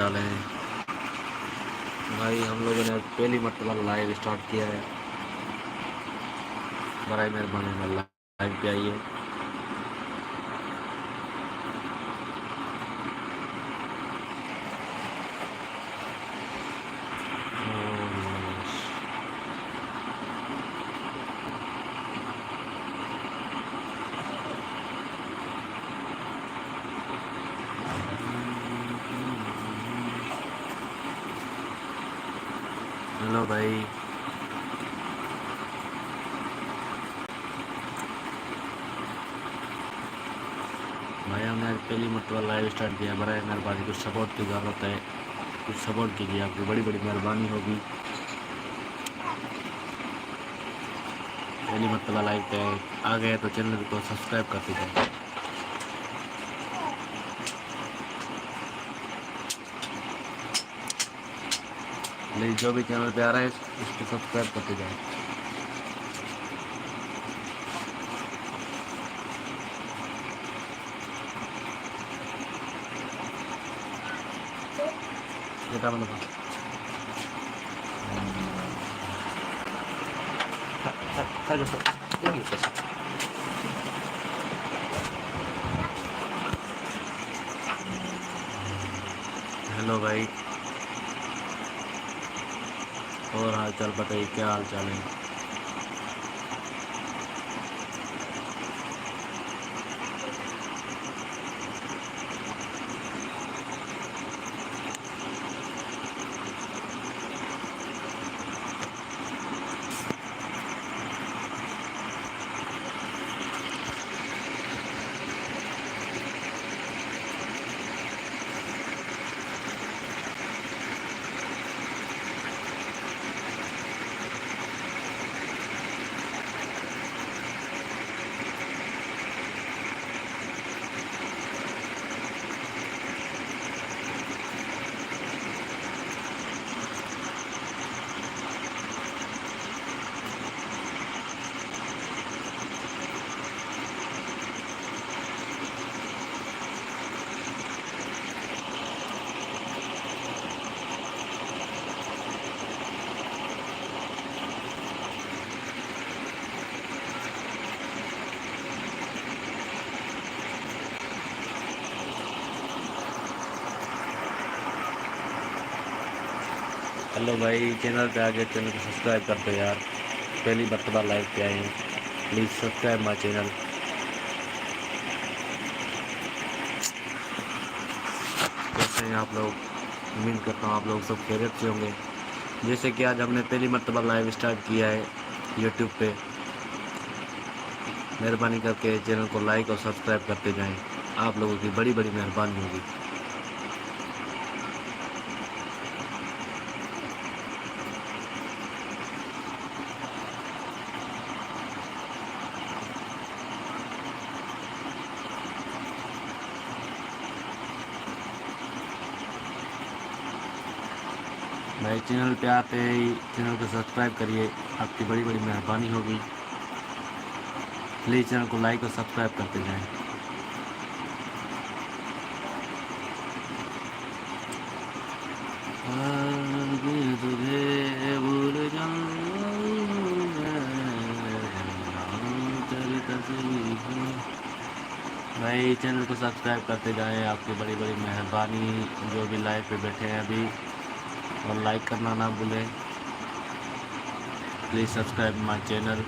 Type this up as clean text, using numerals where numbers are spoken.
डाले हैं भाई। हम लोगों ने पहली मरतबा लाइव स्टार्ट किया है। बराए मेहरबानी लाइव पे आइए। हेलो भाई। भाई हमने आज पहली मरतबा लाइव स्टार्ट किया। बराए मेहरबानी कुछ सपोर्ट की ज़रूरत है, कुछ सपोर्ट कीजिए, आपकी बड़ी बड़ी मेहरबानी होगी। पहली मरतबा लाइव पे आ गए तो चैनल को सब्सक्राइब कर दीजिए। प्लीज़ जो भी चैनल पे आ रहा है इसको सब्सक्राइब करते जाए। बेटा मतलब हेलो भाई, और हाल चाल बताइए, क्या हाल चाल है? हेलो भाई, चैनल पे आके चैनल को सब्सक्राइब कर दो यार। पहली मरतबा लाइव पे आए हैं, प्लीज़ सब्सक्राइब माई चैनल। कैसे हैं आप लोग? उम्मीद करता हूँ आप लोग सब खैरियत से होंगे। जैसे कि आज हमने पहली मरतबा लाइव स्टार्ट किया है यूट्यूब पे। मेहरबानी करके चैनल को लाइक और सब्सक्राइब करते जाएं, आप लोगों की बड़ी बड़ी मेहरबानी होगी। भाई चैनल पे आते ही चैनल को सब्सक्राइब करिए, आपकी बड़ी बड़ी मेहरबानी होगी। प्लीज़ चैनल को लाइक और सब्सक्राइब करते जाएं। तुझे भूल जाऊं भाई चैनल को सब्सक्राइब करते जाएं, आपकी बड़ी बड़ी मेहरबानी। जो भी लाइव पे बैठे हैं अभी, और लाइक करना ना भूलें। Please subscribe my channel.